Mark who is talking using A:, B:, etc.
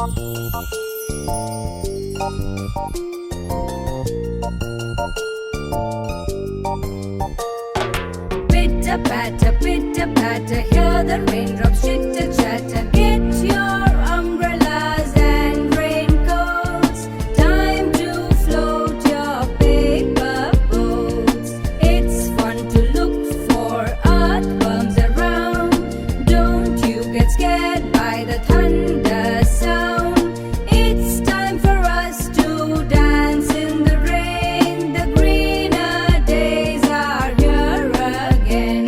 A: Pitter patter, hear the raindrops chitter chatter. Get your umbrellas and raincoats. Time to float your paper boats. It's fun to look for earthworms around. Don't you get scared by the thunder sound. It's time for us to dance in the rain. The greener days are here again.